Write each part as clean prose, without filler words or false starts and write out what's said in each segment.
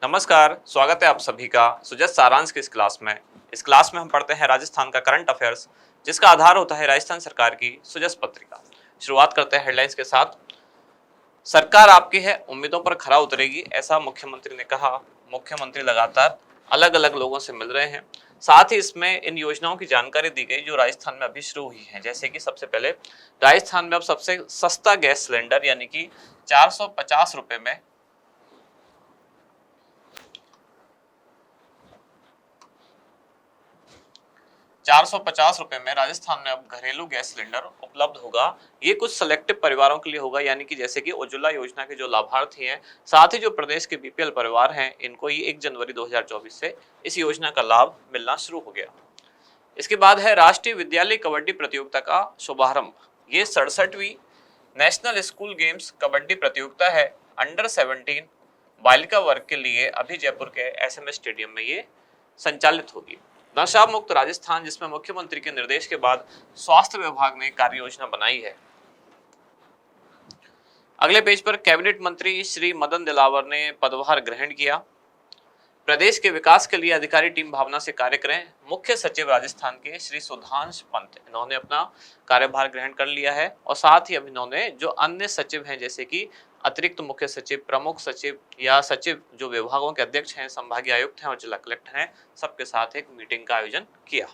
नमस्कार, स्वागत है आप सभी का सुजत सारांश की इस क्लास में। इस क्लास में हम पढ़ते हैं राजस्थान का करंट अफेयर्स, जिसका आधार होता है राजस्थान सरकार की सुजस पत्रिका। शुरुआत करते हैं हेडलाइंस के साथ। सरकार आपकी है, उम्मीदों पर खरा उतरेगी, ऐसा मुख्यमंत्री ने कहा। मुख्यमंत्री लगातार अलग अलग लोगों से मिल रहे हैं। साथ ही इसमें इन योजनाओं की जानकारी दी गई जो राजस्थान में अभी शुरू हुई है। जैसे कि सबसे पहले राजस्थान में अब सबसे सस्ता गैस सिलेंडर यानी कि 450 रुपए में 450 रुपए में राजस्थान में अब घरेलू गैस सिलेंडर उपलब्ध होगा। ये कुछ सिलेक्टिव परिवारों के लिए होगा, यानी कि जैसे कि उज्ज्वला योजना के जो लाभार्थी हैं, साथ ही जो प्रदेश के बीपीएल परिवार हैं, इनको ये 1 जनवरी 2024 से इस योजना का लाभ मिलना शुरू हो गया। इसके बाद है राष्ट्रीय विद्यालय कबड्डी प्रतियोगिता का शुभारंभ। ये 67वीं नेशनल स्कूल गेम्स कबड्डी प्रतियोगिता है। अंडर 17 बालिका वर्ग के लिए अभी जयपुर के एसएमएस स्टेडियम में ये संचालित होगी। नशा मुक्त राजस्थान, जिसमें मुख्यमंत्री के निर्देश के बाद स्वास्थ्य विभाग ने कार्य योजना बनाई है। अगले पेज पर कैबिनेट मंत्री श्री मदन दिलावर ने पदभार ग्रहण किया। प्रदेश के विकास के लिए अधिकारी टीम भावना से कार्य करें। मुख्य सचिव राजस्थान के श्री सुधांश पंत, इन्होंने अपना कार्यभार ग्रहण कर लिया है। और साथ ही अब इन्होंने जो अन्य सचिव हैं, जैसे कि अतिरिक्त मुख्य सचिव, प्रमुख सचिव या सचिव, जो विभागों के अध्यक्ष हैं, संभागीय आयुक्त हैं और जिला कलेक्टर हैं, सबके साथ एक मीटिंग का आयोजन किया।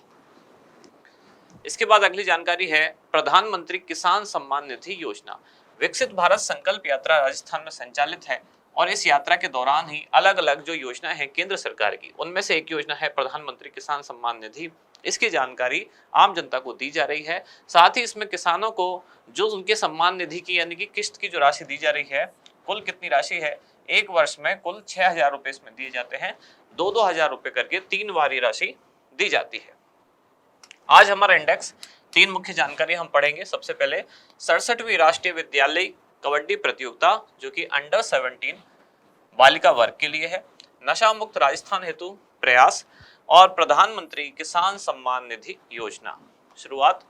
इसके बाद अगली जानकारी है प्रधानमंत्री किसान सम्मान निधि योजना। विकसित भारत संकल्प यात्रा राजस्थान में संचालित है और इस यात्रा के दौरान ही अलग अलग जो योजनाएं हैं केंद्र सरकार की, उनमें से एक योजना है प्रधानमंत्री किसान सम्मान निधि। इसकी जानकारी आम जनता को दी जा रही है। साथ ही इसमें किसानों को जो उनके सम्मान निधि की यानी कि किस्त की जो राशि दी जा रही है, कुल कितनी राशि है, एक वर्ष में कुल 6,000 रुपए इसमें दिए जाते हैं। 2-2 हजार रुपए करके 3 बार ये राशि दी जाती है। आज हमारा इंडेक्स 3 मुख्य जानकारी हम पढ़ेंगे। सबसे पहले 67वीं राष्ट्रीय विद्यालय कबड्डी प्रतियोगिता, जो कि अंडर 17 बालिका वर्ग के लिए है। नशा मुक्त राजस्थान हेतु प्रयास और प्रधानमंत्री किसान सम्मान निधि योजना। शुरुआत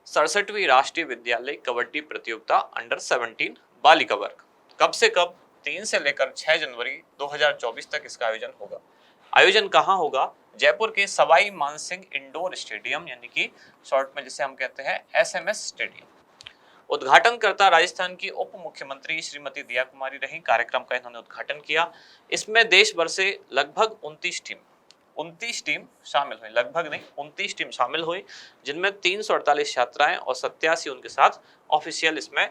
67वीं राष्ट्रीय विद्यालय कबड्डी प्रतियोगिता अंडर 17 बालिका वर्ग। कब से कब? 3 से लेकर 6 जनवरी 2024 तक इसका आयोजन होगा। आयोजन कहाँ होगा? जयपुर के सवाई मानसिंह इंडोर स्टेडियम, यानी कि शॉर्ट में जिसे हम कहते हैं एसएमएस स्टेडियम। उद्घाटनकर्ता राजस्थान की उप मुख्यमंत्री श्रीमती दिया कुमारी रही। कार्यक्रम का इन्होंने उद्घाटन किया। इसमें देश भर से लगभग 29 टीम शामिल हुई, लगभग नहीं 29 टीम शामिल हुई, जिनमें 348 छात्राएं और 87 उनके साथ ऑफिशियल इसमें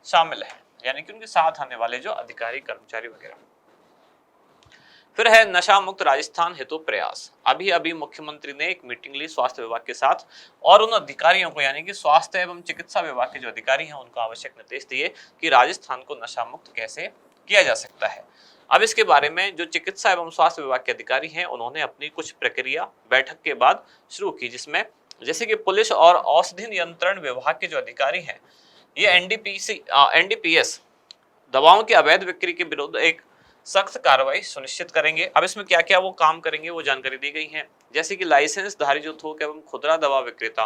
शामिल है, यानी कि उनके साथ आने वाले जो अधिकारी कर्मचारी वगैरह। फिर है नशा मुक्त राजस्थान हेतु प्रयास। अभी अभी मुख्यमंत्री ने एक मीटिंग ली स्वास्थ्य विभाग के साथ और उन अधिकारियों को, यानी कि स्वास्थ्य एवं चिकित्सा विभाग के जो अधिकारी हैं, उनको आवश्यक निर्देश दिए कि राजस्थान को नशा मुक्त कैसे किया जा सकता है। अब इसके बारे में जो चिकित्सा एवं स्वास्थ्य विभाग के अधिकारी हैं, उन्होंने अपनी कुछ प्रक्रिया बैठक के बाद शुरू की, जिसमें जैसे कि पुलिस और औषधि नियंत्रण विभाग के जो अधिकारी हैं, ये एनडीपीएस दवाओं की अवैध बिक्री के विरुद्ध एक सख्त कार्रवाई सुनिश्चित करेंगे। अब इसमें क्या क्या वो काम करेंगे वो जानकारी दी गई है। जैसे कि लाइसेंस धारी जो थोक एवं खुदरा दवा विक्रेता,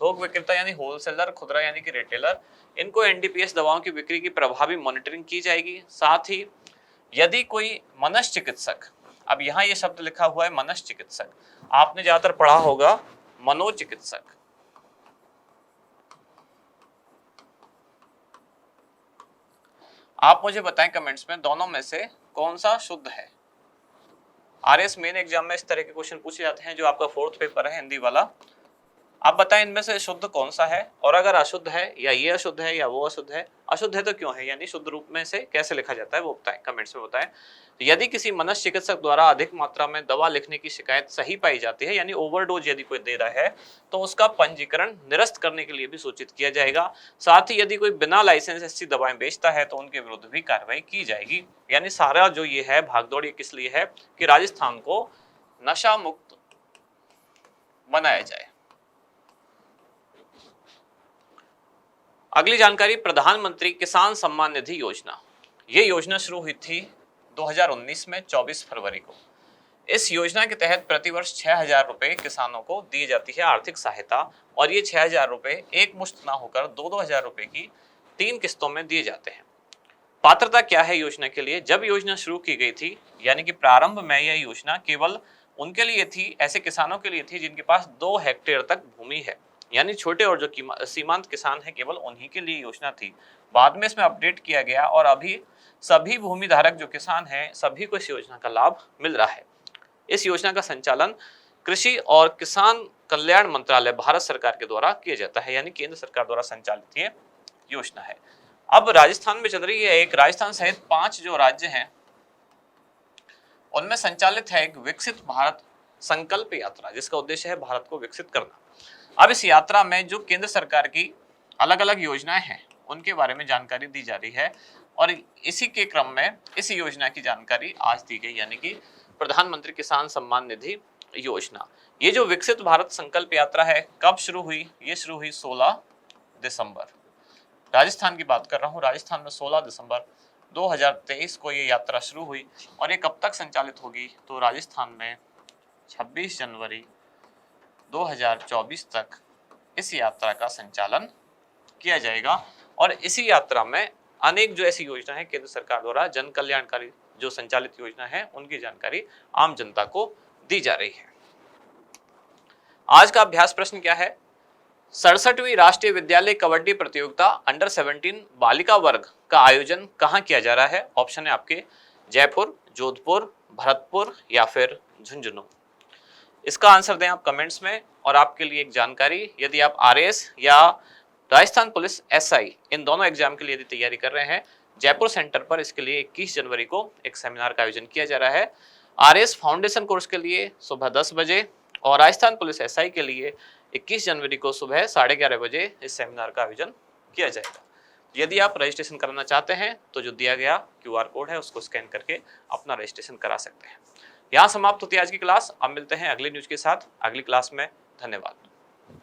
थोक विक्रेता यानी होलसेलर, खुदरा यानी कि रिटेलर, इनको एनडीपीएस दवाओं की बिक्री की प्रभावी मॉनिटरिंग की जाएगी। साथ ही यदि कोई मनश्चिकित्सक, अब यहाँ ये शब्द लिखा हुआ है मनश्चिकित्सक, आपने ज्यादातर पढ़ा होगा मनोचिकित्सक। आप मुझे बताएं कमेंट्स में दोनों में से कौन सा शुद्ध है। आरएस मेन एग्जाम में इस तरह के क्वेश्चन पूछे जाते हैं, जो आपका 4th पेपर है हिंदी वाला। आप बताएं इनमें से शुद्ध कौन सा है, और अगर अशुद्ध है या ये अशुद्ध है या वो अशुद्ध है, अशुद्ध है तो क्यों है, यानी शुद्ध रूप में से कैसे लिखा जाता है वो बताएं, कमेंट्स में बताएं। यदि किसी मनस चिकित्सक द्वारा अधिक मात्रा में दवा लिखने की शिकायत सही पाई जाती है, यानी ओवरडोज यदि कोई दे रहा है, तो उसका पंजीकरण निरस्त करने के लिए भी सूचित किया जाएगा। साथ ही यदि कोई बिना लाइसेंस ऐसी दवाएं बेचता है तो उनके विरुद्ध भी कार्रवाई की जाएगी। यानी सारा जो ये है भागदौड़, ये किस लिए है कि राजस्थान को नशा मुक्त बनाया जाए। अगली जानकारी प्रधानमंत्री किसान सम्मान निधि योजना। ये योजना शुरू हुई थी 2019 में 24 फरवरी को। इस योजना के तहत प्रतिवर्ष 6,000 रुपए किसानों को दी जाती है आर्थिक सहायता, और ये 6,000 रुपए एक मुश्त ना होकर 2-2 हजार रुपए की 3 किस्तों में दिए जाते हैं। पात्रता क्या है योजना के लिए? जब योजना शुरू की गई थी, यानी कि प्रारंभ में यह योजना केवल उनके लिए थी, ऐसे किसानों के लिए थी जिनके पास 2 हेक्टेयर तक भूमि है, यानी छोटे और जो सीमांत किसान है केवल उन्हीं के लिए योजना थी। बाद में इसमें अपडेट किया गया और अभी सभी भूमि धारक जो किसान हैं सभी को इस योजना का लाभ मिल रहा है। इस योजना का संचालन कृषि और किसान कल्याण मंत्रालय भारत सरकार के द्वारा किया जाता है, यानी केंद्र सरकार द्वारा संचालित ये योजना है। अब राजस्थान में चल रही है एक, राजस्थान सहित 5 जो राज्य हैं उनमें संचालित है एक विकसित भारत संकल्प यात्रा, जिसका उद्देश्य है भारत को विकसित करना। अब इस यात्रा में जो केंद्र सरकार की अलग अलग योजनाएं हैं उनके बारे में जानकारी दी जा रही है और इसी के क्रम में इस योजना की जानकारी आज दी गई, यानी कि प्रधानमंत्री किसान सम्मान निधि योजना। ये जो विकसित भारत संकल्प यात्रा है कब शुरू हुई? ये शुरू हुई 16 दिसंबर, राजस्थान की बात कर रहा हूँ। राजस्थान में 16 दिसंबर 2023 को ये यात्रा शुरू हुई और ये कब तक संचालित होगी? तो राजस्थान में 26 जनवरी 2024 तक इस यात्रा का संचालन किया जाएगा और इसी यात्रा में अनेक जो ऐसी योजना है केंद्र सरकार द्वारा जन कल्याणकारी जो संचालित योजना है उनकी जानकारी आम जनता को दी जा रही है। आज का अभ्यास प्रश्न क्या है? 67वीं राष्ट्रीय विद्यालय कबड्डी प्रतियोगिता अंडर 17 बालिका वर्ग का आयोजन कहाँ किया जा रहा है? ऑप्शन है आपके जयपुर, जोधपुर, भरतपुर या फिर झुंझुनू। इसका आंसर दें आप कमेंट्स में। और आपके लिए एक जानकारी, यदि आप आरएएस या राजस्थान पुलिस एसआई इन दोनों एग्जाम के लिए यदि तैयारी कर रहे हैं, जयपुर सेंटर पर इसके लिए 21 जनवरी को एक सेमिनार का आयोजन किया जा रहा है। आरएएस फाउंडेशन कोर्स के लिए सुबह 10 बजे और राजस्थान पुलिस एसआई के लिए 21 जनवरी को सुबह 11:30 बजे इस सेमिनार का आयोजन किया जाएगा। यदि आप रजिस्ट्रेशन कराना चाहते हैं तो जो दिया गया क्यूआर कोड है उसको स्कैन करके अपना रजिस्ट्रेशन करा सकते हैं। यहाँ समाप्त होती है आज की क्लास। अब मिलते हैं अगली न्यूज के साथ अगली क्लास में। धन्यवाद।